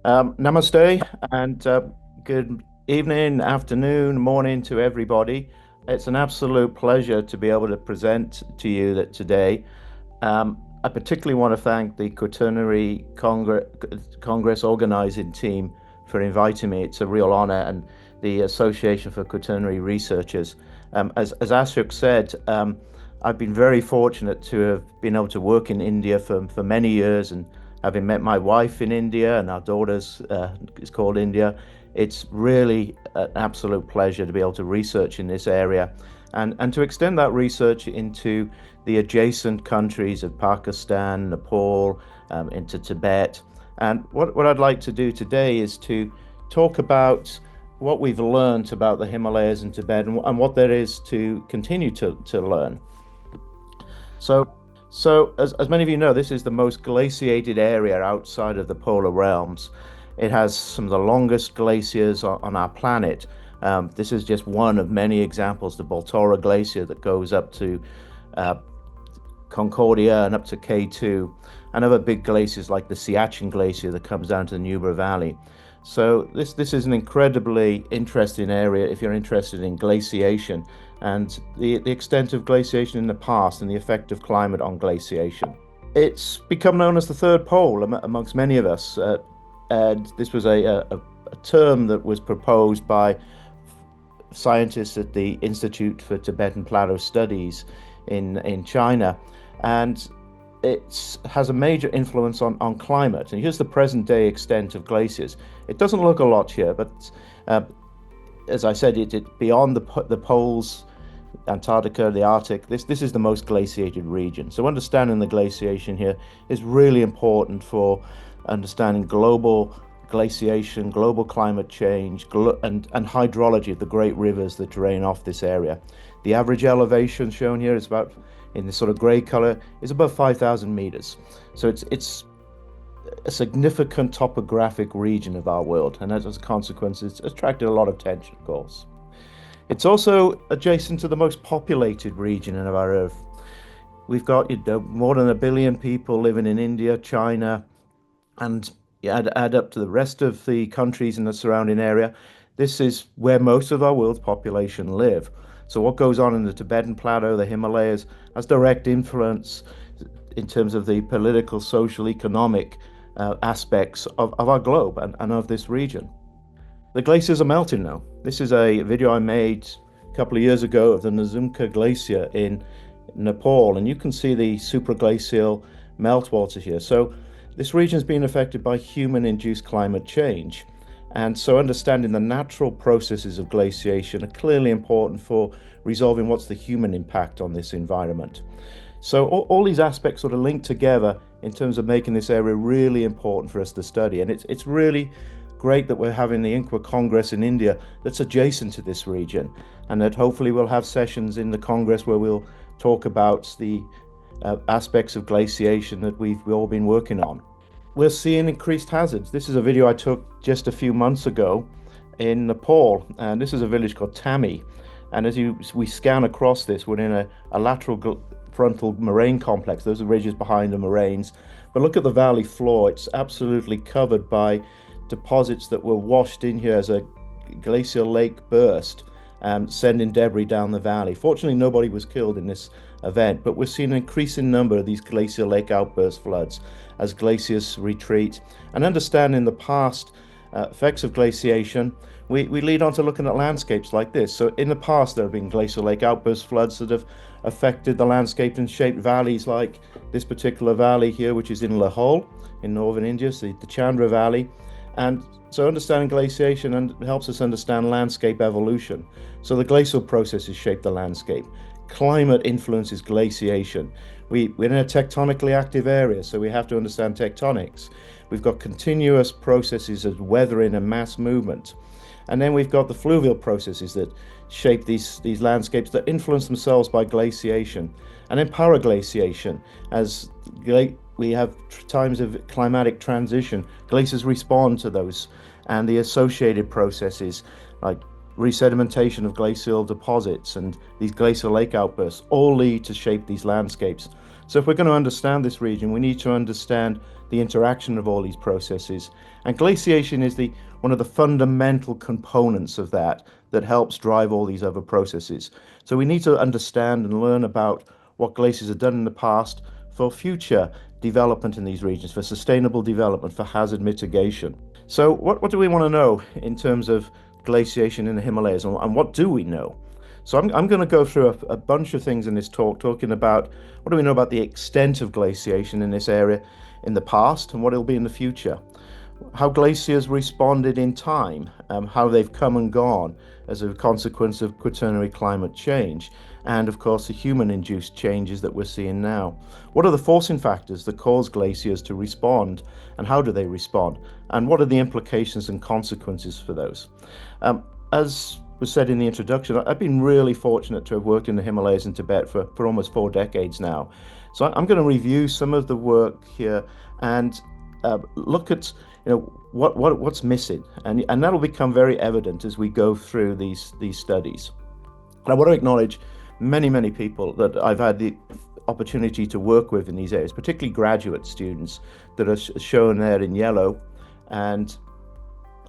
Namaste and good evening, afternoon, morning to everybody. It's an absolute pleasure to be able to present to you that today. I particularly want to thank the Quaternary Congress organizing team for inviting me. It's a real honor, and the Association for Quaternary Researchers. As Ashok said, I've been very fortunate to have been able to work in India for many years, and having met my wife in India and our daughters is called India, it's really an absolute pleasure to be able to research in this area and to extend that research into the adjacent countries of Pakistan, Nepal, into Tibet. And what I'd like to do today is to talk about what we've learned about the Himalayas and Tibet and what there is to continue to learn. So, as many of you know, this is the most glaciated area outside of the polar realms. It has some of the longest glaciers on our planet. This is just one of many examples, the Baltoro Glacier that goes up to Concordia and up to K2, and other big glaciers like the Siachen Glacier that comes down to the Nubra Valley. So this is an incredibly interesting area if you're interested in glaciation and the extent of glaciation in the past and the effect of climate on glaciation. It's become known as the third pole amongst many of us. And this was a term that was proposed by scientists at the Institute for Tibetan Plateau Studies in China. And it has a major influence on climate. And here's the present day extent of glaciers. It doesn't look a lot here, but as I said, it beyond the poles, Antarctica, the Arctic, this is the most glaciated region. So understanding the glaciation here is really important for understanding global glaciation, global climate change, and hydrology of the great rivers that drain off this area. The average elevation shown here is about, in this sort of gray color, is above 5,000 meters. So it's a significant topographic region of our world, and as a consequence, it's attracted a lot of attention, of course. It's also adjacent to the most populated region of our Earth. We've got more than 1 billion people living in India, China, and you add up to the rest of the countries in the surrounding area. This is where most of our world's population live. So what goes on in the Tibetan Plateau, the Himalayas, has direct influence in terms of the political, social, economic aspects of our globe and of this region. The glaciers are melting now. This is a video I made a couple of years ago of the Nizumka Glacier in Nepal, and you can see the supraglacial meltwater here. So this region has been affected by human-induced climate change. And so understanding the natural processes of glaciation are clearly important for resolving what's the human impact on this environment. So all these aspects sort of link together in terms of making this area really important for us to study. And it's really great that we're having the INQUA Congress in India that's adjacent to this region, and that hopefully we'll have sessions in the Congress where we'll talk about the aspects of glaciation that we've all been working on. We're seeing increased hazards. This is a video I took just a few months ago in Nepal, and this is a village called Tami. And as we scan across this, we're in a lateral frontal moraine complex. Those are ridges behind the moraines. But look at the valley floor. It's absolutely covered by deposits that were washed in here as a glacial lake burst, sending debris down the valley. Fortunately, nobody was killed in this event, but we're seeing an increasing number of these glacial lake outburst floods as glaciers retreat. And understanding the past effects of glaciation, we lead on to looking at landscapes like this. So in the past, there have been glacial lake outburst floods that have affected the landscape and shaped valleys like this particular valley here, which is in Lahore in northern India, so the Chandra Valley. And so understanding glaciation helps us understand landscape evolution. So the glacial processes shape the landscape. Climate influences glaciation. We're in a tectonically active area, so we have to understand tectonics. We've got continuous processes of weathering and mass movement. And then we've got the fluvial processes that shape these landscapes that influence themselves by glaciation. And then paraglaciation, as we have times of climatic transition, glaciers respond to those, and the associated processes like resedimentation of glacial deposits and these glacial lake outbursts all lead to shape these landscapes. So if we're going to understand this region, we need to understand the interaction of all these processes. And glaciation is one of the fundamental components of that helps drive all these other processes. So we need to understand and learn about what glaciers have done in the past for future development in these regions, for sustainable development, for hazard mitigation. So what do we want to know in terms of glaciation in the Himalayas, and what do we know? So I'm going to go through a bunch of things in this talk, talking about what do we know about the extent of glaciation in this area in the past and what it'll be in the future. How glaciers responded in time, how they've come and gone as a consequence of Quaternary climate change, and of course the human-induced changes that we're seeing now. What are the forcing factors that cause glaciers to respond, and how do they respond, and what are the implications and consequences for those? As was said in the introduction, I've been really fortunate to have worked in the Himalayas and Tibet for almost 4 decades now. So I'm going to review some of the work here and look at what's missing, and that'll become very evident as we go through these studies. And I want to acknowledge many people that I've had the opportunity to work with in these areas, particularly graduate students that are shown there in yellow, and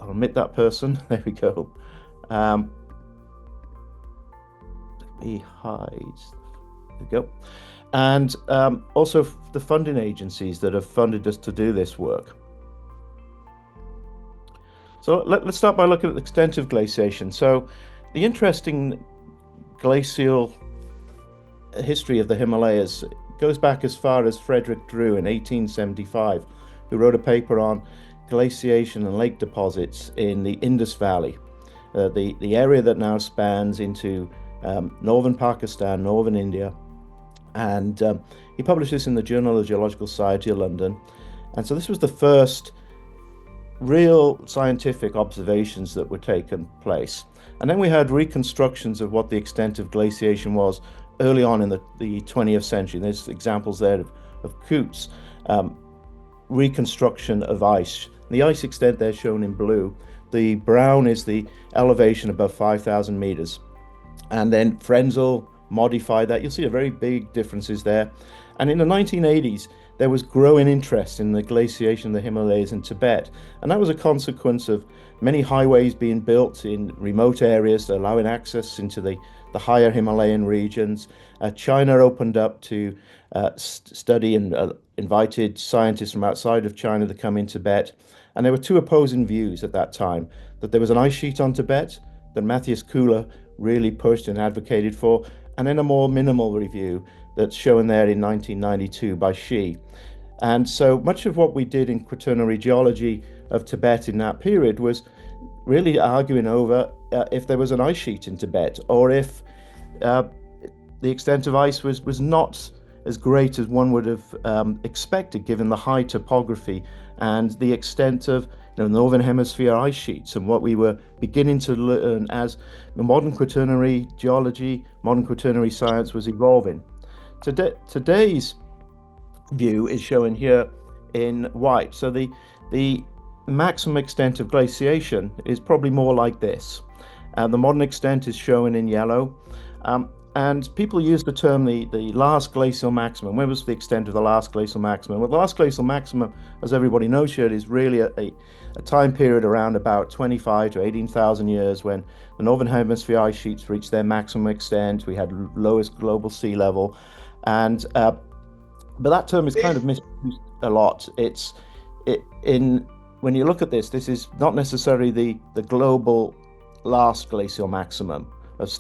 I'll omit that person. There we go. He hides. There we go. And also the funding agencies that have funded us to do this work. So let's start by looking at the extent of glaciation. So the interesting glacial history of the Himalayas goes back as far as Frederick Drew in 1875, who wrote a paper on glaciation and lake deposits in the Indus Valley, the area that now spans into northern Pakistan, northern India. And he published this in the Journal of Geological Society of London. And so this was the first real scientific observations that were taken place. And then we had reconstructions of what the extent of glaciation was early on in the 20th century. There's examples there of Coots, reconstruction of ice. The ice extent there shown in blue. The brown is the elevation above 5,000 meters. And then Frenzel modified that. You'll see a very big differences there. And in the 1980s, there was growing interest in the glaciation of the Himalayas in Tibet. And that was a consequence of many highways being built in remote areas, allowing access into the higher Himalayan regions. China opened up to study and invited scientists from outside of China to come in Tibet. And there were 2 opposing views at that time, that there was an ice sheet on Tibet that Matthias Kuhler really pushed and advocated for, and then a more minimal review that's shown there in 1992 by Xi. And so much of what we did in Quaternary geology of Tibet in that period was really arguing over if there was an ice sheet in Tibet, or if the extent of ice was not as great as one would have expected, given the high topography and the extent of northern hemisphere ice sheets, and what we were beginning to learn as the modern Quaternary geology, modern Quaternary science was evolving. Today's view is shown here in white. So the maximum extent of glaciation is probably more like this. The modern extent is shown in yellow. And people use the term the last glacial maximum. When was the extent of the last glacial maximum? Well, the last glacial maximum, as everybody knows here, is really a time period around about 25 to 18,000 years, when the northern hemisphere ice sheets reached their maximum extent. We had lowest global sea level, and but that term is kind of misused a lot. When you look at this is not necessarily the global last glacial maximum of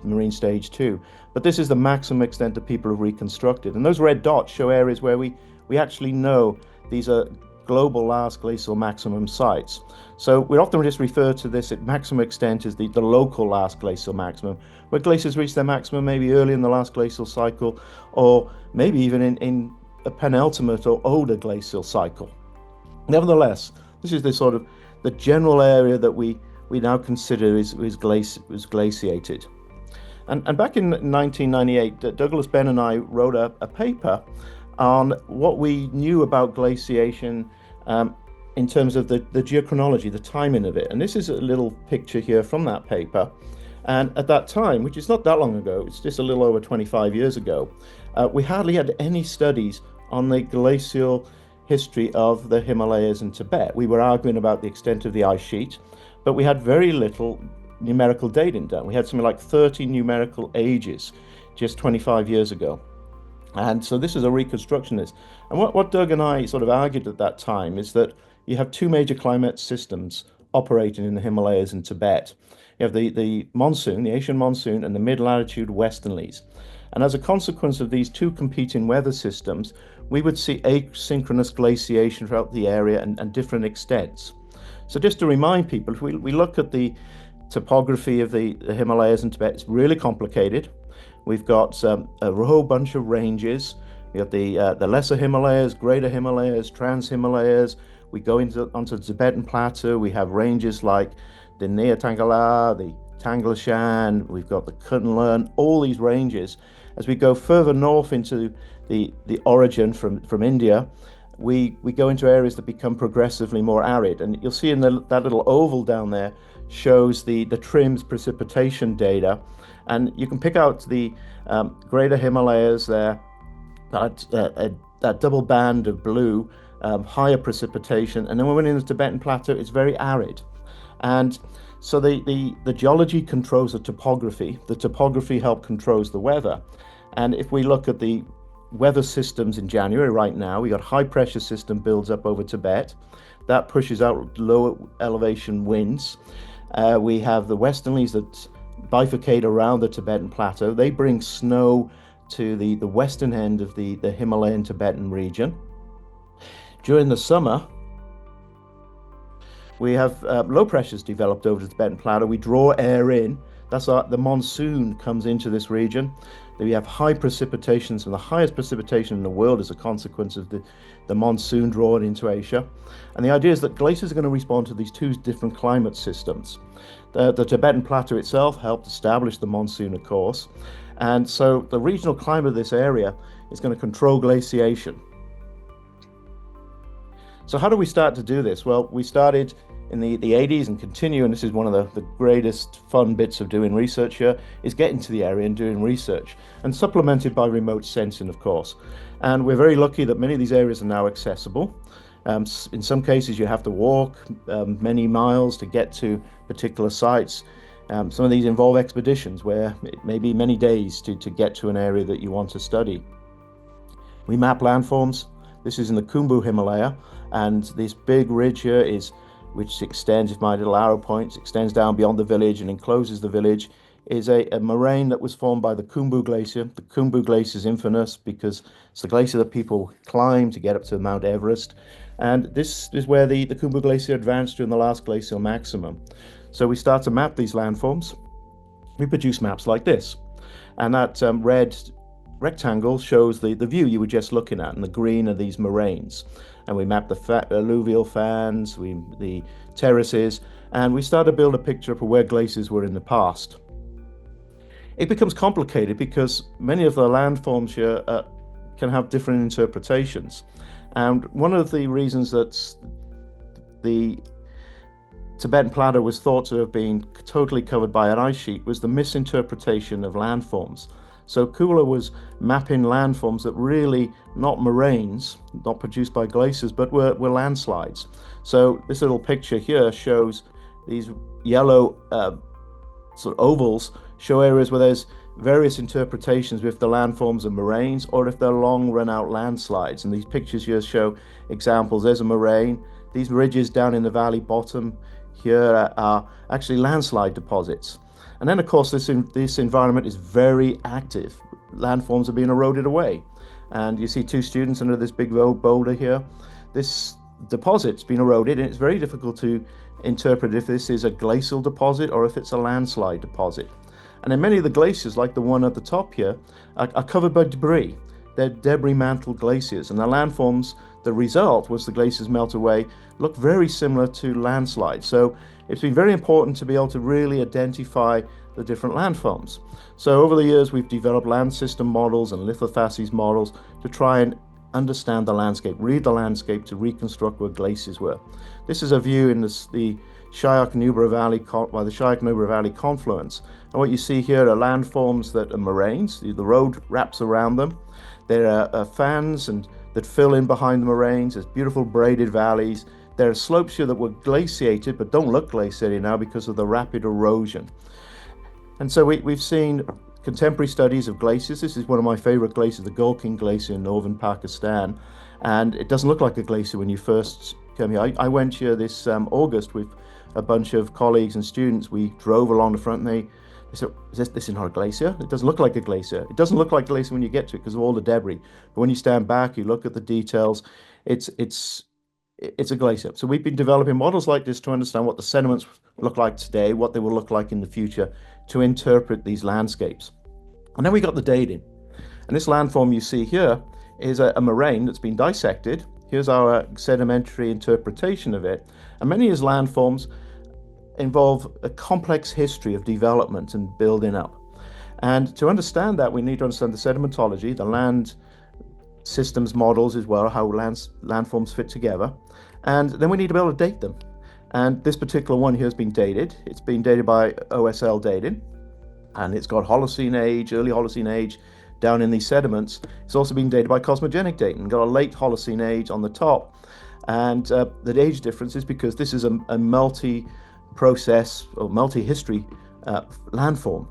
marine stage 2, but this is the maximum extent that people have reconstructed. And those red dots show areas where we actually know these are global last glacial maximum sites. So we often just refer to this at maximum extent as the local last glacial maximum, where glaciers reach their maximum maybe early in the last glacial cycle, or maybe even in a penultimate or older glacial cycle. Nevertheless, this is the general area that we now consider is glaciated. And back in 1998, Douglas Ben and I wrote a paper on what we knew about glaciation in terms of the geochronology, the timing of it. And this is a little picture here from that paper. And at that time, which is not that long ago, it's just a little over 25 years ago, We hardly had any studies on the glacial history of the Himalayas and Tibet. We were arguing about the extent of the ice sheet, but we had very little numerical dating done. We had something like 30 numerical ages just 25 years ago. And so this is a reconstruction of this. And what Doug and I sort of argued at that time is that you have two major climate systems operating in the Himalayas and Tibet. You have the monsoon, the Asian monsoon, and the mid-latitude westerlies. And as a consequence of these two competing weather systems, we would see asynchronous glaciation throughout the area and different extents. So just to remind people, if we look at the topography of the Himalayas and Tibet, it's really complicated. We've got a whole bunch of ranges. We have the lesser Himalayas, greater Himalayas, trans-Himalayas. We go onto the Tibetan Plateau. We have ranges like the Nea Tangala, the Tanglashan. We've got the Kunlun, all these ranges. As we go further north into the origin from India, we go into areas that become progressively more arid. And you'll see in that little oval down there shows the TRMS precipitation data. And you can pick out the greater Himalayas there, that double band of blue, higher precipitation. And then when we're in the Tibetan Plateau, it's very arid. And so the geology controls the topography help controls the weather. And if we look at the weather systems in January right now, we got high pressure system builds up over Tibet. That pushes out lower elevation winds. We have the westerlies that bifurcate around the Tibetan Plateau. They bring snow to the western end of the Himalayan Tibetan region. During the summer, we have low pressures developed over the Tibetan Plateau. We draw air in. The monsoon comes into this region. We have high precipitations, and the highest precipitation in the world as a consequence of the monsoon drawn into Asia. And the idea is that glaciers are going to respond to these two different climate systems. The Tibetan Plateau itself helped establish the monsoon, of course. And so the regional climate of this area is going to control glaciation. So how do we start to do this? Well, we started in the 80s and continue, and this is one of the greatest fun bits of doing research here, is getting to the area and doing research, and supplemented by remote sensing, of course. And we're very lucky that many of these areas are now accessible. In some cases, you have to walk many miles to get to particular sites. Some of these involve expeditions where it may be many days to get to an area that you want to study. We map landforms. This is in the Khumbu Himalaya, and this big ridge here which extends, if my little arrow points, extends down beyond the village and encloses the village, is a moraine that was formed by the Khumbu Glacier. The Khumbu Glacier is infamous because it's the glacier that people climb to get up to Mount Everest. And this is where the Khumbu Glacier advanced during the last glacial maximum. So we start to map these landforms. We produce maps like this. And that red rectangle shows the view you were just looking at, and the green are these moraines. And we map the alluvial fans, the terraces, and we start to build a picture of where glaciers were in the past. It becomes complicated because many of the landforms here can have different interpretations. And one of the reasons that the Tibetan Plateau was thought to have been totally covered by an ice sheet was the misinterpretation of landforms. So Kula was mapping landforms that really not moraines, not produced by glaciers, but were landslides. So this little picture here shows these yellow sort of ovals show areas where there's various interpretations if the landforms are moraines or if they're long run out landslides. And these pictures here show examples. There's a moraine. These ridges down in the valley bottom here are actually landslide deposits. And then, of course, this environment is very active. Landforms are being eroded away. And you see two students under this big boulder here. This deposit's been eroded, and it's very difficult to interpret if this is a glacial deposit or if it's a landslide deposit. And then many of the glaciers, like the one at the top here, are covered by debris. They're debris-mantled glaciers. And the landforms, the result was the glaciers melt away, look very similar to landslides. So it's been very important to be able to really identify the different landforms. So over the years, we've developed land system models and lithothesis models to try and understand the landscape, read the landscape to reconstruct where glaciers were. This is a view in the Shayok-Nubra Valley, by the Shayok-Nubra Valley confluence. And what you see here are landforms that are moraines. The road wraps around them. There are fans and that fill in behind the moraines. There's beautiful braided valleys. There are slopes here that were glaciated but don't look glaciated now because of the rapid erosion. And so we've seen contemporary studies of glaciers. This is one of my favorite glaciers, the Gulking Glacier in northern Pakistan. And it doesn't look like a glacier when you first come here. I went here this August with a bunch of colleagues and students. We drove along the front and they said, this is not a glacier. It doesn't look like a glacier. It doesn't look like a glacier when you get to it because of all the debris. But when you stand back, you look at the details, it's a glacier. So we've been developing models like this to understand what the sediments look like today, what they will look like in the future, to interpret these landscapes. And then we got the dating. And this landform you see here is a moraine that's been dissected. Here's our sedimentary interpretation of it. And many of these landforms involve a complex history of development and building up. And to understand that, we need to understand the sedimentology, the land systems models as well, how landforms fit together. And then we need to be able to date them. And this particular one here has been dated. It's been dated by OSL dating, and it's got Holocene age, early Holocene age down in these sediments. It's also been dated by cosmogenic dating, got a late Holocene age on the top. And the age difference is because this is a multi-process or multi-history landform.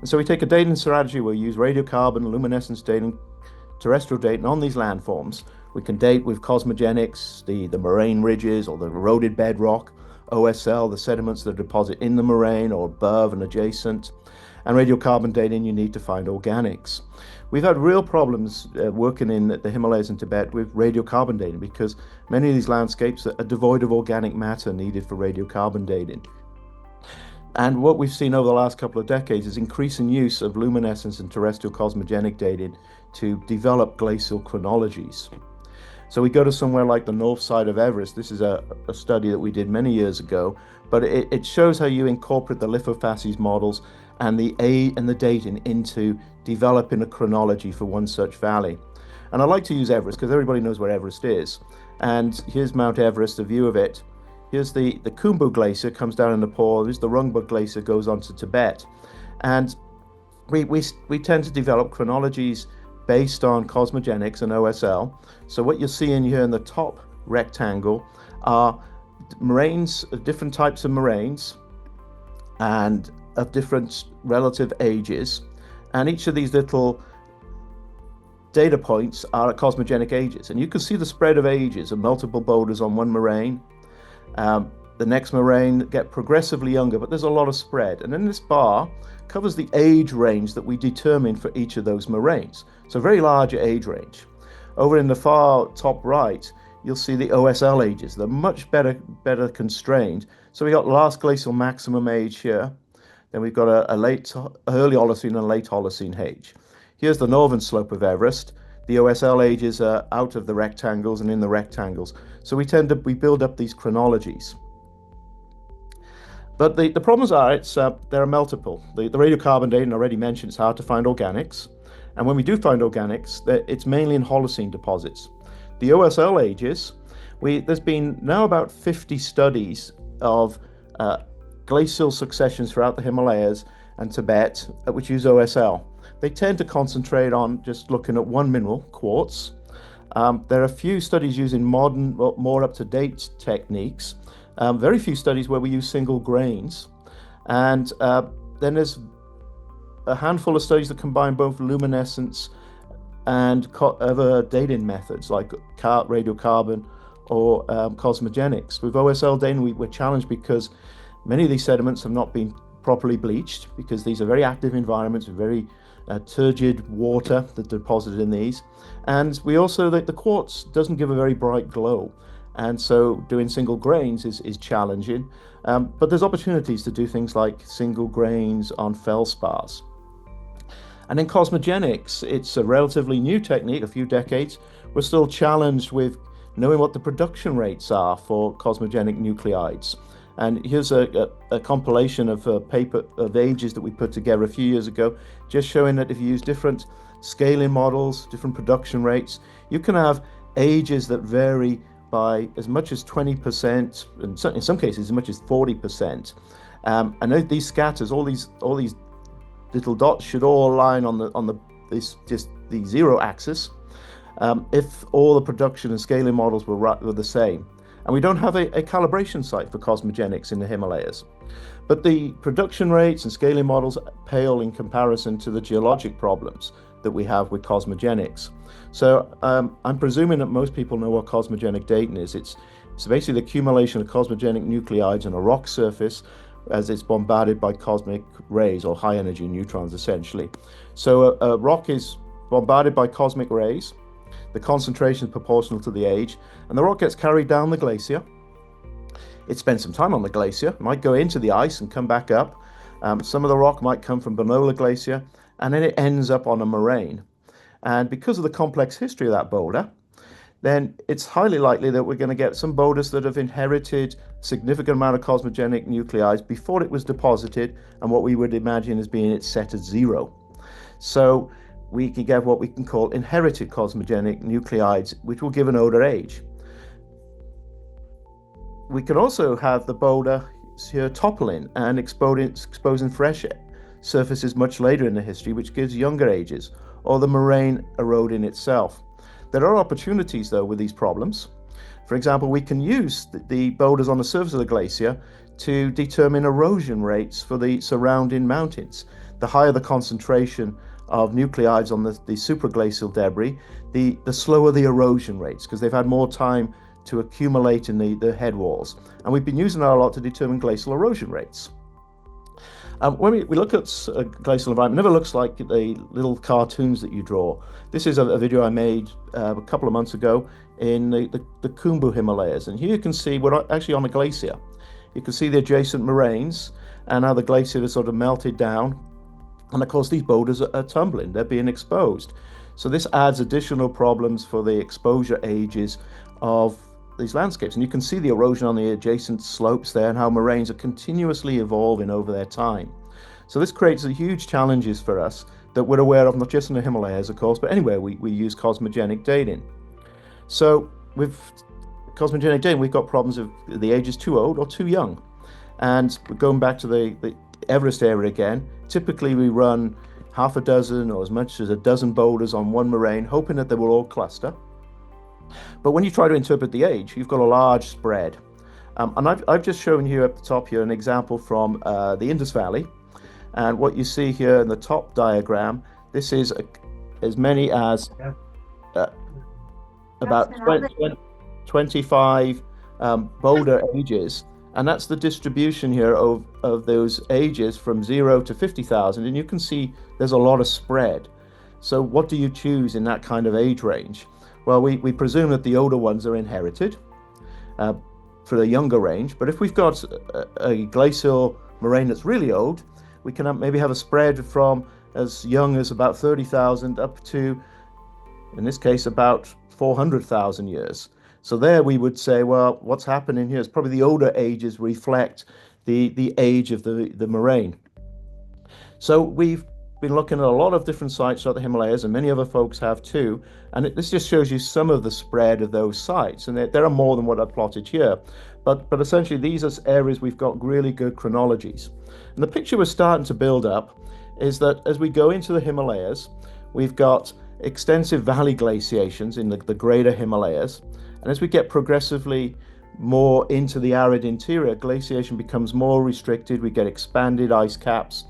And so we take a dating strategy, we'll use radiocarbon, luminescence dating, terrestrial dating on these landforms. We can date with cosmogenics, the moraine ridges or the eroded bedrock, OSL, the sediments that deposit in the moraine or above and adjacent, and radiocarbon dating, you need to find organics. We've had real problems working in the Himalayas and Tibet with radiocarbon dating because many of these landscapes are devoid of organic matter needed for radiocarbon dating. And what we've seen over the last couple of decades is increasing use of luminescence and terrestrial cosmogenic dating to develop glacial chronologies. So we go to somewhere like the north side of Everest. This is a study that we did many years ago, but it shows how you incorporate the lithofacies models and the dating into developing a chronology for one such valley. And I like to use Everest because everybody knows where Everest is. And here's Mount Everest, a view of it. Here's the Khumbu Glacier, comes down in Nepal. Here's the Rungbuk Glacier, goes on to Tibet. And we tend to develop chronologies based on cosmogenics and OSL. So what you're seeing here in the top rectangle are moraines, different types of moraines, and of different relative ages. And each of these little data points are at cosmogenic ages. And you can see the spread of ages of multiple boulders on one moraine. The next moraine get progressively younger, but there's a lot of spread. And then this bar covers the age range that we determine for each of those moraines. So very large age range. Over in the far top right, you'll see the OSL ages. They're much better constrained. So we got last glacial maximum age here. Then we've got a early Holocene and late Holocene age. Here's the northern slope of Everest. The OSL ages are out of the rectangles and in the rectangles. So we build up these chronologies. But the problems are, there are multiple. The radiocarbon dating I already mentioned, it's hard to find organics. And when we do find organics, it's mainly in Holocene deposits. The OSL ages, there's been now about 50 studies of glacial successions throughout the Himalayas and Tibet, which use OSL. They tend to concentrate on just looking at one mineral, quartz. There are a few studies using modern, more up-to-date techniques. Very few studies where we use single grains. And then there's a handful of studies that combine both luminescence and other dating methods like radiocarbon or cosmogenics. With OSL dating, we're challenged because many of these sediments have not been properly bleached because these are very active environments with very turgid water that deposited in these. And we also, the quartz doesn't give a very bright glow. And so doing single grains is challenging. But there's opportunities to do things like single grains on feldspars. And in cosmogenics, it's a relatively new technique, a few decades. We're still challenged with knowing what the production rates are for cosmogenic nuclides. And here's a compilation of a paper of ages that we put together a few years ago, just showing that if you use different scaling models, different production rates, you can have ages that vary by as much as 20%, and in some cases as much as 40%. And these scatters, all these little dots should all align on the this just the zero axis, if all the production and scaling models were the same. And we don't have a calibration site for cosmogenics in the Himalayas. But the production rates and scaling models pale in comparison to the geologic problems that we have with cosmogenics. So I'm presuming that most people know what cosmogenic dating is. It's basically the accumulation of cosmogenic nuclides on a rock surface as it's bombarded by cosmic rays or high energy neutrons, essentially. So a rock is bombarded by cosmic rays. The concentration is proportional to the age, and the rock gets carried down the glacier. It spends some time on the glacier, might go into the ice and come back up. Some of the rock might come from below the glacier, and then it ends up on a moraine. And because of the complex history of that boulder, then it's highly likely that we're going to get some boulders that have inherited a significant amount of cosmogenic nuclides before it was deposited, and what we would imagine as being its set at zero. So we can get what we can call inherited cosmogenic nuclides, which will give an older age. We can also have the boulder here toppling and exposing fresh surfaces much later in the history, which gives younger ages, or the moraine eroding itself. There are opportunities, though, with these problems. For example, we can use the boulders on the surface of the glacier to determine erosion rates for the surrounding mountains. The higher the concentration of nuclides on the supraglacial debris, the slower the erosion rates, because they've had more time to accumulate in the head walls. And we've been using that a lot to determine glacial erosion rates. When we look at glacial environment, it never looks like the little cartoons that you draw. This is a video I made a couple of months ago in the Khumbu Himalayas. And here you can see we're actually on a glacier. You can see the adjacent moraines and how the glacier has sort of melted down. And of course, these boulders are tumbling, they're being exposed. So this adds additional problems for the exposure ages of these landscapes. And you can see the erosion on the adjacent slopes there and how moraines are continuously evolving over their time. So this creates huge challenges for us that we're aware of, not just in the Himalayas, of course, but anywhere we use cosmogenic dating. So with cosmogenic dating, we've got problems of the age is too old or too young. And going back to the Everest area again, typically we run half a dozen or as much as a dozen boulders on one moraine, hoping that they will all cluster. But when you try to interpret the age, you've got a large spread. And I've just shown you at the top here an example from the Indus Valley. And what you see here in the top diagram, this is as many as about 25 boulder ages. And that's the distribution here of those ages from 0 to 50,000. And you can see there's a lot of spread. So what do you choose in that kind of age range? Well, we presume that the older ones are inherited for the younger range. But if we've got a glacial moraine that's really old, we can maybe have a spread from as young as about 30,000 up to, in this case, about 400,000 years. So there we would say, well, what's happening here is probably the older ages reflect the age of the moraine. So we've been looking at a lot of different sites throughout the Himalayas, and many other folks have too. And this just shows you some of the spread of those sites. And there are more than what I've plotted here. But essentially, these are areas we've got really good chronologies. And the picture we're starting to build up is that as we go into the Himalayas, we've got extensive valley glaciations in the greater Himalayas. And as we get progressively more into the arid interior, glaciation becomes more restricted. We get expanded ice caps.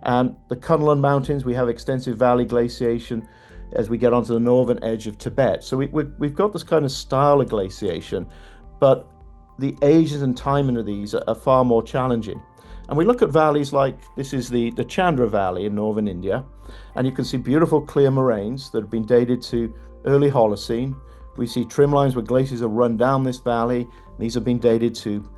And the Kunlun Mountains, we have extensive valley glaciation as we get onto the northern edge of Tibet. So we've got this kind of style of glaciation, but the ages and timing of these are far more challenging. And we look at valleys like, this is the Chandra Valley in northern India, and you can see beautiful clear moraines that have been dated to early Holocene. We see trim lines where glaciers have run down this valley. These have been dated to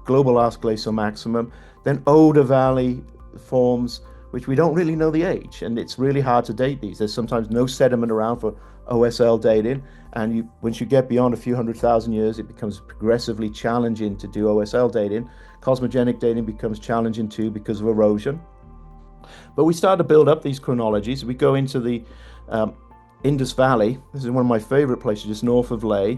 global last glacial maximum. Then older valley forms, which we don't really know the age, and it's really hard to date these. There's sometimes no sediment around for OSL dating, and once you get beyond a few 100,000 years, it becomes progressively challenging to do OSL dating. Cosmogenic dating becomes challenging too because of erosion. But we start to build up these chronologies. We go into the Indus Valley. This is one of my favorite places, just north of Leh.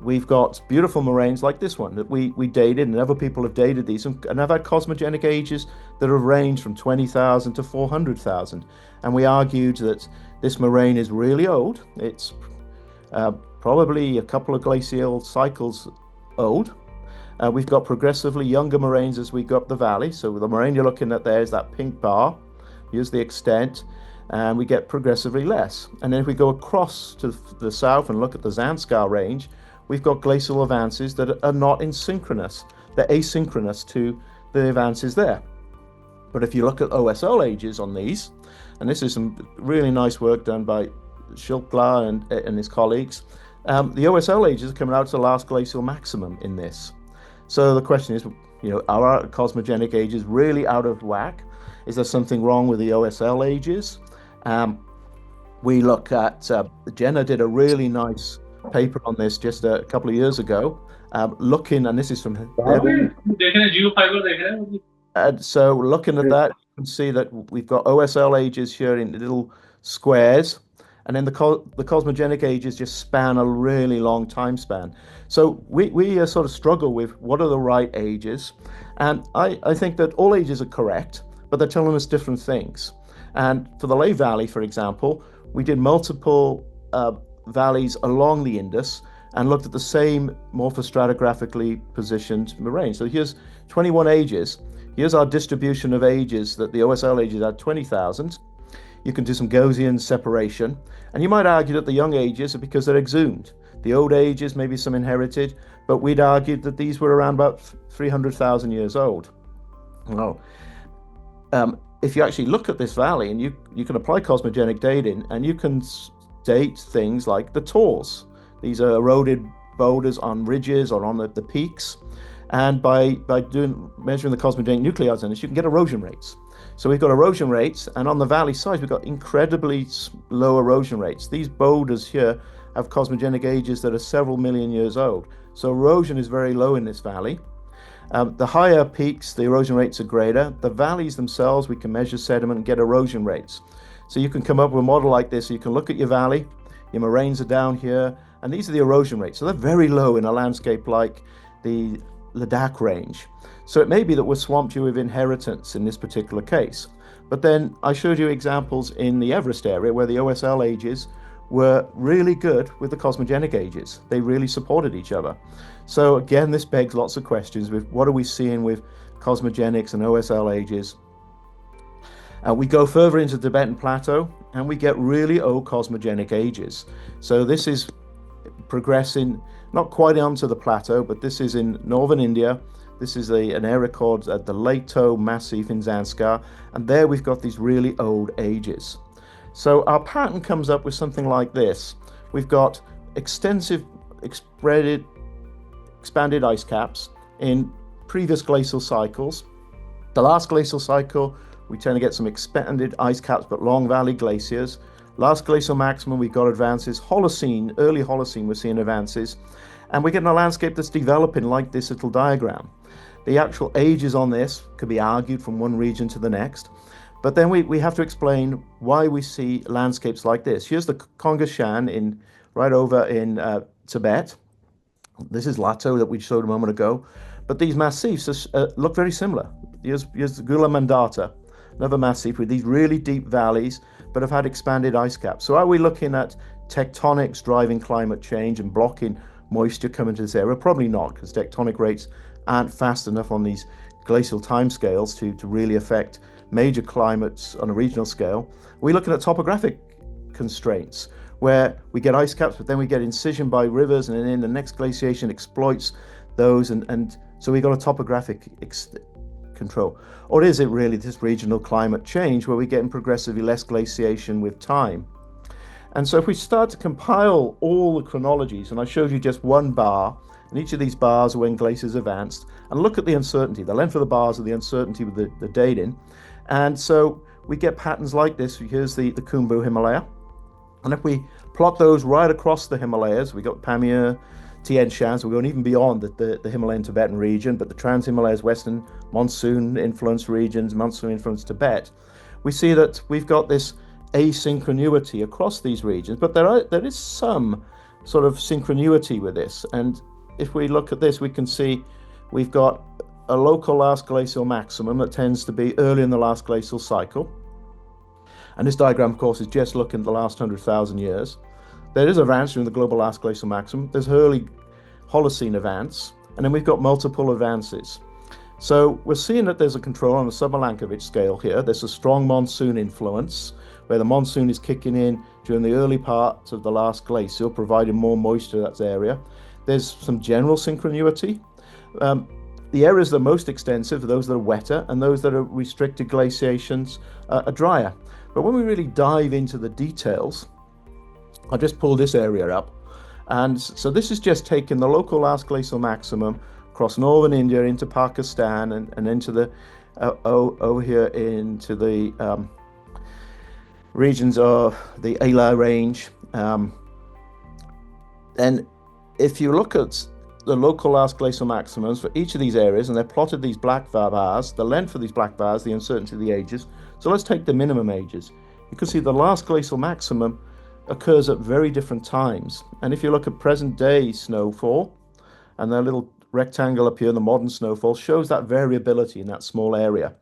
we've got beautiful moraines like this one that we dated, and other people have dated these, and have had cosmogenic ages that have ranged from 20,000 to 400,000. And we argued that this moraine is really old. It's probably a couple of glacial cycles old. We've got progressively younger moraines as we go up the valley. So the moraine you're looking at there is that pink bar. Here's the extent, and we get progressively less. And then if we go across to the south and look at the Zanskar range, we've got glacial advances that are not synchronous. They're asynchronous to the advances there. But if you look at OSL ages on these, and this is some really nice work done by Schilkla and his colleagues, the OSL ages are coming out to the last glacial maximum in this. So the question is, are our cosmogenic ages really out of whack? Is there something wrong with the OSL ages? We look at, Jenna did a really nice paper on this just a couple of years ago, looking, and this is from so looking at that, you can see that we've got OSL ages here in little squares, and then the cosmogenic ages just span a really long time span. So we sort of struggle with what are the right ages, and I think that all ages are correct, but they're telling us different things. And for the Leh Valley, for example, we did multiple valleys along the Indus and looked at the same morphostratigraphically positioned moraine. So here's 21 ages. Here's our distribution of ages that the OSL ages are 20,000. You can do some Gaussian separation, and you might argue that the young ages are because they're exhumed. The old ages, maybe some inherited, but we'd argued that these were around about 300,000 years old. Well, if you actually look at this valley, and you can apply cosmogenic dating, and you can date things like the tors. These are eroded boulders on ridges or on the peaks. And by measuring the cosmogenic nuclides in this, you can get erosion rates. So we've got erosion rates, and on the valley sides, we've got incredibly low erosion rates. These boulders here have cosmogenic ages that are several million years old. So erosion is very low in this valley. The higher peaks, the erosion rates are greater. The valleys themselves, we can measure sediment and get erosion rates. So you can come up with a model like this. So you can look at your valley, your moraines are down here, and these are the erosion rates. So they're very low in a landscape like the Ladakh range. So it may be that we're swamped you with inheritance in this particular case. But then I showed you examples in the Everest area where the OSL ages were really good with the cosmogenic ages. They really supported each other. So again, this begs lots of questions with what are we seeing with cosmogenics and OSL ages. We go further into the Tibetan Plateau and we get really old cosmogenic ages. So this is progressing not quite onto the plateau, but this is in northern India. This is an area called the Lato Massif in Zanskar, and there we've got these really old ages. So our pattern comes up with something like this. We've got extensive expanded ice caps in previous glacial cycles. The last glacial cycle, we tend to get some expanded ice caps, but long valley glaciers. Last glacial maximum, we got advances. Holocene, early Holocene, we're seeing advances. And we're getting a landscape that's developing like this little diagram. The actual ages on this could be argued from one region to the next. But then we have to explain why we see landscapes like this. Here's the Konga Shan right over in Tibet. This is Lato that we showed a moment ago. But these massifs look very similar. Here's the Gula Mandata, another massif with these really deep valleys, but have had expanded ice caps. So are we looking at tectonics driving climate change and blocking moisture coming to this area? Probably not, because tectonic rates aren't fast enough on these glacial timescales to really affect major climates on a regional scale. We're looking at topographic constraints where we get ice caps, but then we get incision by rivers, and then the next glaciation exploits those, and so we got a topographic control. Or is it really this regional climate change where we're getting progressively less glaciation with time? And so if we start to compile all the chronologies, and I showed you just one bar, and each of these bars are when glaciers advanced, and look at the uncertainty. The length of the bars are the uncertainty with the dating. And so we get patterns like this. Here's the Khumbu Himalaya. And if we plot those right across the Himalayas, we got Pamir, Tian Shan, so we're going even beyond the Himalayan Tibetan region, but the Trans-Himalayas Western monsoon-influenced regions, monsoon-influenced Tibet, we see that we've got this asynchronicity across these regions, but there is some sort of synchronicity with this. And if we look at this, we can see we've got a local last glacial maximum that tends to be early in the last glacial cycle. And this diagram, of course, is just looking at the last 100,000 years. There is advance during the global last glacial maximum. There's early Holocene advance, and then we've got multiple advances. So we're seeing that there's a control on the Sub-Milankovitch scale here. There's a strong monsoon influence, where the monsoon is kicking in during the early parts of the last glacial, providing more moisture to that area. There's some general synchronicity. The areas that are most extensive are those that are wetter, and those that are restricted glaciations are drier. But when we really dive into the details, I'll just pull this area up. And so this is just taking the local last glacial maximum across northern India into Pakistan and into the over here into the regions of the Ala range. And if you look at the local last glacial maximums for each of these areas, and they've plotted these black bars, the length of these black bars, the uncertainty of the ages. So let's take the minimum ages. You can see the last glacial maximum occurs at very different times. And if you look at present day snowfall, and the little rectangle up here, the modern snowfall, shows that variability in that small area.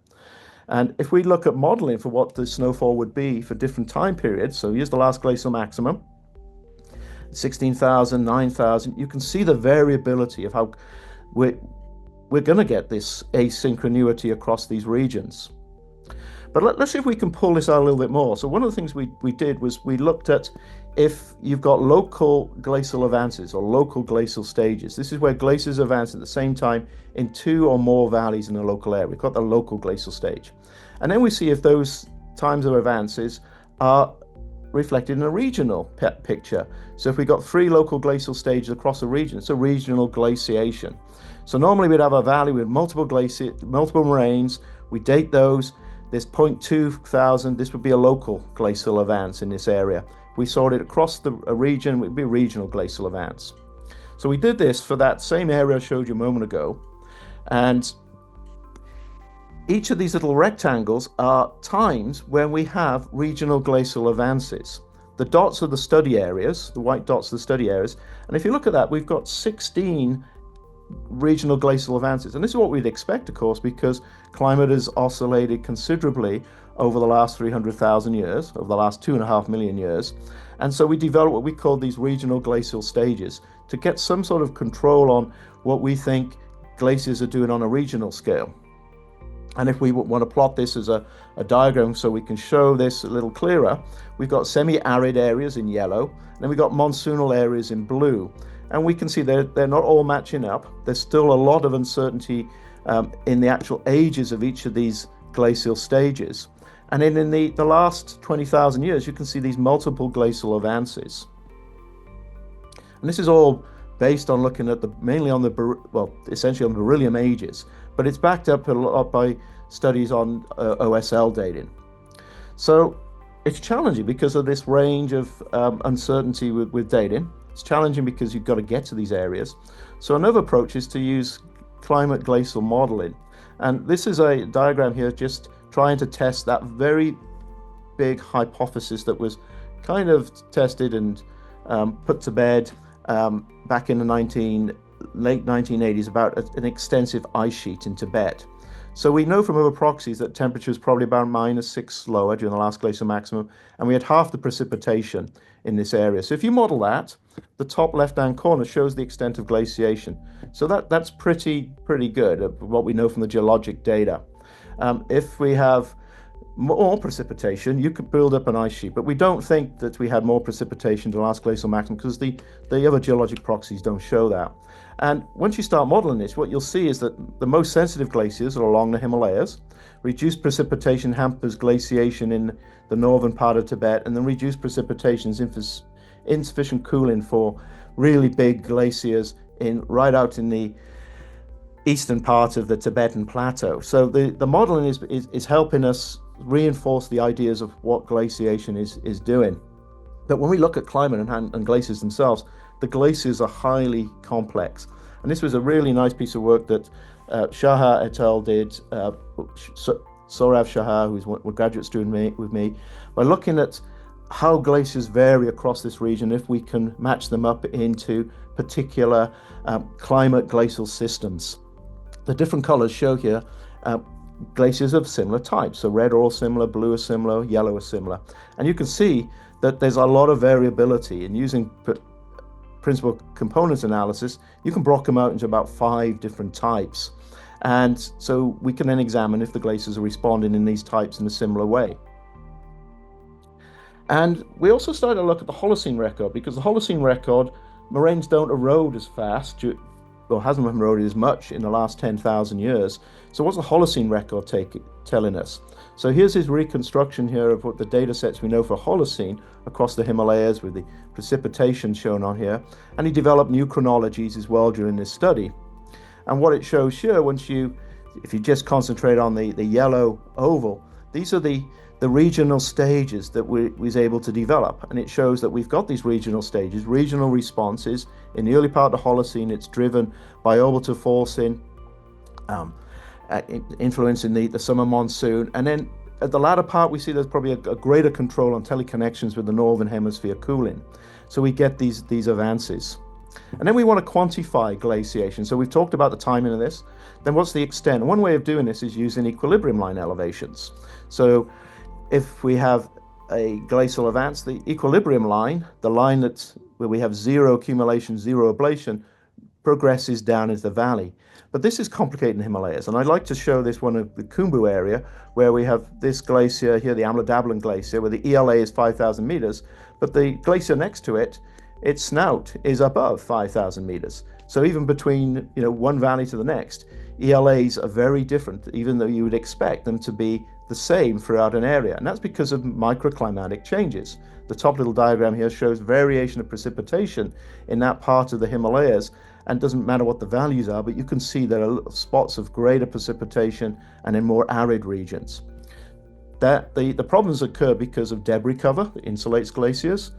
And if we look at modeling for what the snowfall would be for different time periods, so here's the last glacial maximum, 16,000, 9,000, you can see the variability of how we're going to get this asynchronicity across these regions. But let's see if we can pull this out a little bit more. So one of the things we did was we looked at if you've got local glacial advances or local glacial stages. This is where glaciers advance at the same time in two or more valleys in a local area. We've got the local glacial stage. And then we see if those times of advances are reflected in a regional picture. So if we got 3 local glacial stages across a region, it's a regional glaciation. So normally we'd have a valley with multiple moraines. We date those. There's 0.2 thousand. This would be a local glacial advance in this area. We saw it across a region, it would be a regional glacial advance. So we did this for that same area I showed you a moment ago. And each of these little rectangles are times when we have regional glacial advances. The dots are the study areas, the white dots are the study areas. And if you look at that, we've got 16 regional glacial advances. And this is what we'd expect, of course, because climate has oscillated considerably over the last 300,000 years, over the last 2.5 million years. And so we developed what we call these regional glacial stages to get some sort of control on what we think glaciers are doing on a regional scale. And if we want to plot this as a diagram so we can show this a little clearer, we've got semi-arid areas in yellow, and then we've got monsoonal areas in blue. And we can see they're not all matching up. There's still a lot of uncertainty in the actual ages of each of these glacial stages. And then in the last 20,000 years, you can see these multiple glacial advances. And this is all based on looking at mainly on essentially on the beryllium ages, but it's backed up a lot by studies on OSL dating. So it's challenging because of this range of uncertainty with dating. It's challenging because you've got to get to these areas. So another approach is to use climate glacial modeling. And this is a diagram here just trying to test that very big hypothesis that was kind of tested and put to bed back in the late 1980s about an extensive ice sheet in Tibet. So we know from other proxies that temperature is probably about -6 lower during the last glacial maximum, and we had half the precipitation in this area. So if you model that, the top left-hand corner shows the extent of glaciation. So that's pretty good, what we know from the geologic data. If we have more precipitation, you could build up an ice sheet, but we don't think that we had more precipitation to the last glacial maximum because the other geologic proxies don't show that. And once you start modeling this, what you'll see is that the most sensitive glaciers are along the Himalayas. Reduced precipitation hampers glaciation in the northern part of Tibet, and then reduced precipitation is insufficient cooling for really big glaciers right out in the eastern part of the Tibetan Plateau. So the modeling is helping us reinforce the ideas of what glaciation is doing. But when we look at climate and glaciers themselves, the glaciers are highly complex. And this was a really nice piece of work that Shah et al. Did, Sourav Shah, who's a graduate student with me, by looking at how glaciers vary across this region if we can match them up into particular climate glacial systems. The different colors show here glaciers of similar types. So red are all similar, blue are similar, yellow are similar. And you can see that there's a lot of variability. And using principal components analysis, you can block them out into about 5 different types. And so we can then examine if the glaciers are responding in these types in a similar way. And we also started to look at the Holocene record, because the Holocene record, moraines don't erode as fast, or hasn't eroded as much in the last 10,000 years. So what's the Holocene record telling us? So here's his reconstruction here of what the data sets we know for Holocene across the Himalayas, with the precipitation shown on here. And he developed new chronologies as well during this study. And what it shows here, if you just concentrate on the yellow oval, these are the regional stages that we was able to develop. And it shows that we've got these regional stages, regional responses. In the early part of the Holocene, it's driven by orbital forcing, influencing the summer monsoon. And then at the latter part, we see there's probably a greater control on teleconnections with the northern hemisphere cooling. So we get these advances. And then we want to quantify glaciation. So we've talked about the timing of this. Then what's the extent? One way of doing this is using equilibrium line elevations. So if we have a glacial advance, the equilibrium line, the line where we have zero accumulation, zero ablation, progresses down into the valley. But this is complicated in the Himalayas. And I'd like to show this one of the Khumbu area, where we have this glacier here, the Amladabalan Glacier, where the ELA is 5,000 meters, but the glacier next to it, its snout is above 5,000 meters. So even between one valley to the next, ELAs are very different, even though you would expect them to be the same throughout an area. And that's because of microclimatic changes. The top little diagram here shows variation of precipitation in that part of the Himalayas, and doesn't matter what the values are, but you can see there are spots of greater precipitation and in more arid regions. That the problems occur because of debris cover that insulates glaciers.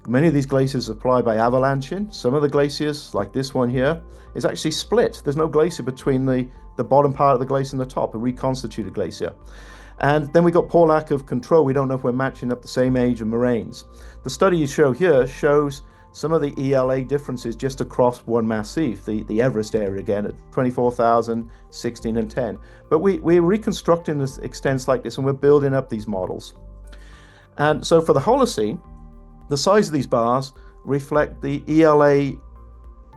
Many of these glaciers are applied by avalanching. Some of the glaciers, like this one here, is actually split. There's no glacier between the bottom part of the glacier and the top, a reconstituted glacier. And then we got poor lack of control. We don't know if we're matching up the same age of moraines. The study you show here shows some of the ELA differences just across one massif, the Everest area again at 24,000, 16 and 10. But we're reconstructing this extents like this, and we're building up these models. And so for the Holocene, the size of these bars reflect the ELA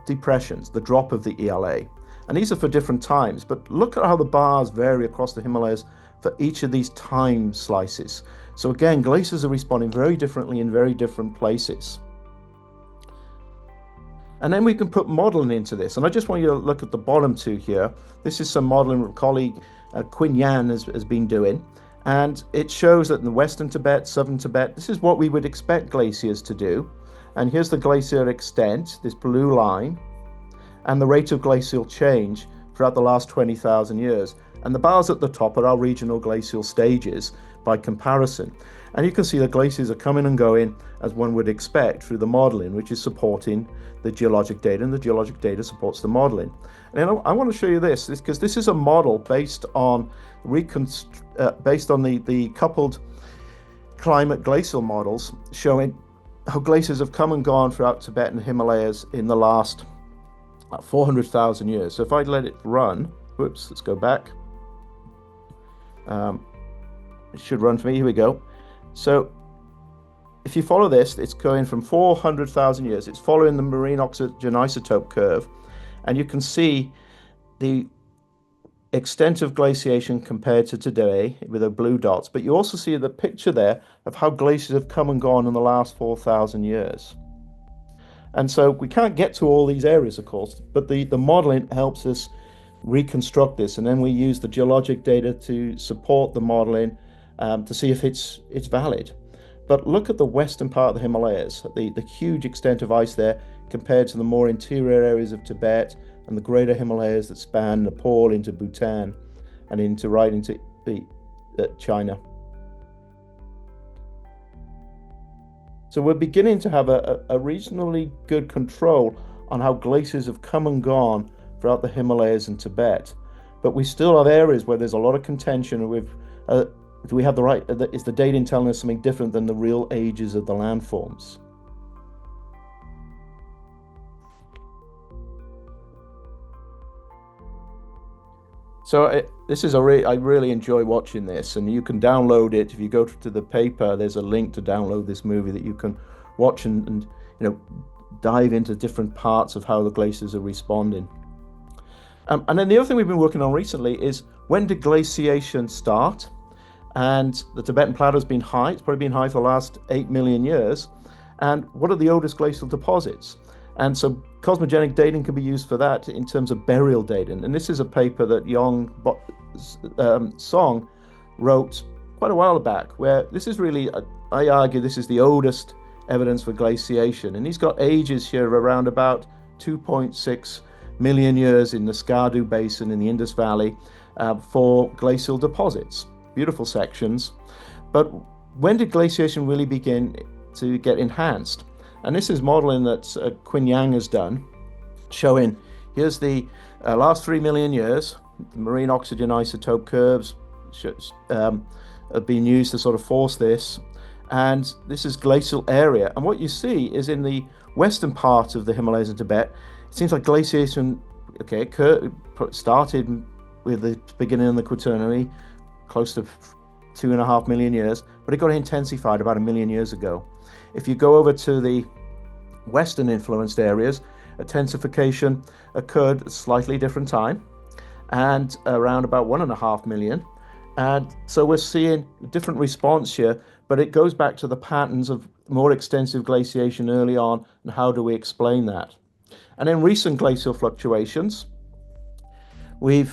depressions, the drop of the ELA. And these are for different times, but look at how the bars vary across the Himalayas for each of these time slices. So again, glaciers are responding very differently in very different places. And then we can put modeling into this. And I just want you to look at the bottom two here. This is some modeling my colleague Quinn Yan has been doing. And it shows that in the Western Tibet, Southern Tibet, this is what we would expect glaciers to do. And here's the glacier extent, this blue line, and the rate of glacial change throughout the last 20,000 years. And the bars at the top are our regional glacial stages by comparison. And you can see the glaciers are coming and going as one would expect through the modeling, which is supporting the geologic data, and the geologic data supports the modeling. And I want to show you this because this is a model based on the coupled climate glacial models, showing how glaciers have come and gone throughout Tibet and Himalayas in the last 400,000 years. So if I let it run, whoops, let's go back. It should run for me. Here we go. So if you follow this, it's going from 400,000 years. It's following the marine oxygen isotope curve, and you can see the extent of glaciation compared to today with the blue dots. But you also see the picture there of how glaciers have come and gone in the last 4,000 years. And so we can't get to all these areas, of course, but the modeling helps us reconstruct this, and then we use the geologic data to support the modeling to see if it's valid. But look at the western part of the Himalayas, the huge extent of ice there compared to the more interior areas of Tibet and the greater Himalayas that span Nepal into Bhutan and right into China. So we're beginning to have a reasonably good control on how glaciers have come and gone throughout the Himalayas and Tibet. But we still have areas where there's a lot of contention with Do we have the right, is the dating telling us something different than the real ages of the landforms? So this is I really enjoy watching this, and you can download it. If you go to the paper, there's a link to download this movie that you can watch and dive into different parts of how the glaciers are responding. And then the other thing we've been working on recently is, when did glaciation start? And the Tibetan Plateau has been high. It's probably been high for the last 8 million years. And what are the oldest glacial deposits? And so cosmogenic dating can be used for that in terms of burial dating. And this is a paper that Song wrote quite a while back, where this is really, I argue, this is the oldest evidence for glaciation. And he's got ages here around about 2.6 million years in the Skardu Basin in the Indus Valley for glacial deposits. Beautiful sections. But when did glaciation really begin to get enhanced? And this is modeling that Quinn Yang has done, showing here's the last 3 million years. Marine oxygen isotope curves have been used to sort of force this. And this is glacial area. And what you see is, in the western part of the Himalayas and Tibet, it seems like glaciation, started with the beginning of the Quaternary, close to 2.5 million years, but it got intensified about 1 million years ago. If you go over to the Western influenced areas, intensification occurred at a slightly different time, and around about 1.5 million. And so we're seeing a different response here, but it goes back to the patterns of more extensive glaciation early on, and how do we explain that? And in recent glacial fluctuations, we're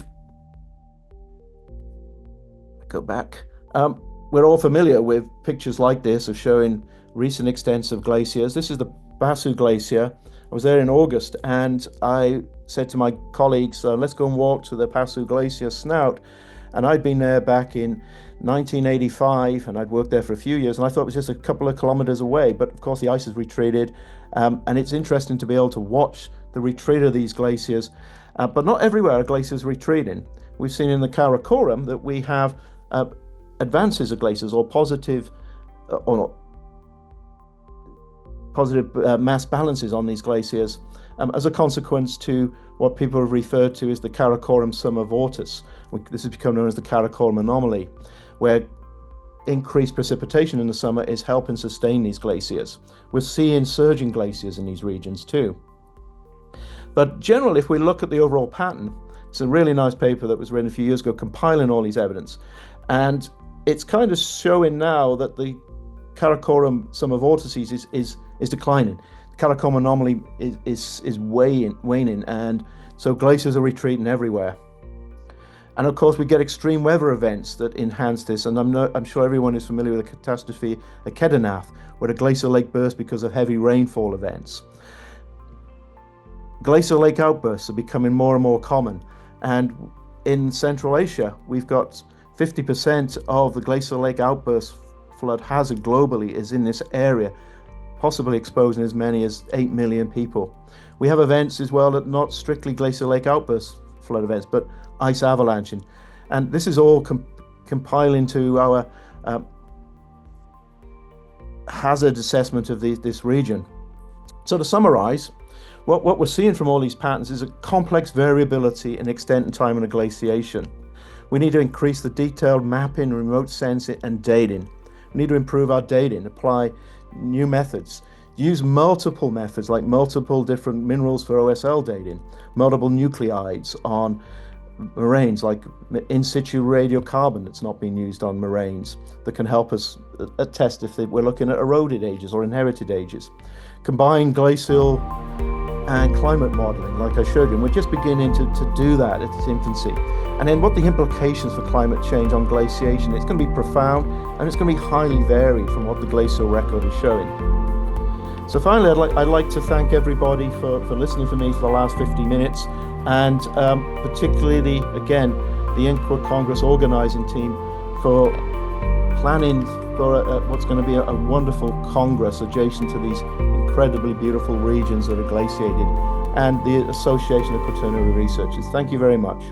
all familiar with pictures like this of showing recent extensive glaciers. This is the Basu Glacier. I was there in August, and I said to my colleagues, let's go and walk to the Basu Glacier snout. And I'd been there back in 1985, and I'd worked there for a few years, and I thought it was just a couple of kilometers away. But of course, the ice has retreated, and it's interesting to be able to watch the retreat of these glaciers. But not everywhere are glaciers retreating. We've seen in the Karakoram that we have advances of glaciers, or positive mass balances on these glaciers, as a consequence to what people have referred to as the Karakoram summer vortice. This has become known as the Karakoram anomaly, where increased precipitation in the summer is helping sustain these glaciers. We're seeing surging glaciers in these regions too. But generally, if we look at the overall pattern, it's a really nice paper that was written a few years ago compiling all these evidence. And it's kind of showing now that the Karakoram summer vortices is declining. The Karakoram anomaly is waning, and so glaciers are retreating everywhere. And of course, we get extreme weather events that enhance this. And I'm sure everyone is familiar with the catastrophe at Kedarnath, where a glacial lake burst because of heavy rainfall events. Glacial lake outbursts are becoming more and more common. And in Central Asia, we've got 50% of the glacial lake outburst flood hazard globally is in this area, possibly exposing as many as 8 million people. We have events as well that not strictly glacial lake outburst flood events, but ice avalanching. And this is all compiling to our hazard assessment of this region. So to summarize, what we're seeing from all these patterns is a complex variability in extent and time of glaciation. We need to increase the detailed mapping, remote sensing, and dating. We need to improve our dating, apply new methods, use multiple methods like multiple different minerals for OSL dating, multiple nuclides on moraines, like in situ radiocarbon that's not being used on moraines, that can help us attest if we're looking at eroded ages or inherited ages. Combine glacial and climate modeling, like I showed you, and we're just beginning to do that at its infancy. And then what the implications for climate change on glaciation, it's going to be profound, and it's going to be highly varied from what the glacial record is showing. So finally, I'd like to thank everybody for listening to me for the last 50 minutes, and particularly the INQUA Congress organizing team for planning for what's going to be a wonderful Congress adjacent to these incredibly beautiful regions that are glaciated, and the Association of Quaternary Researchers. Thank you very much.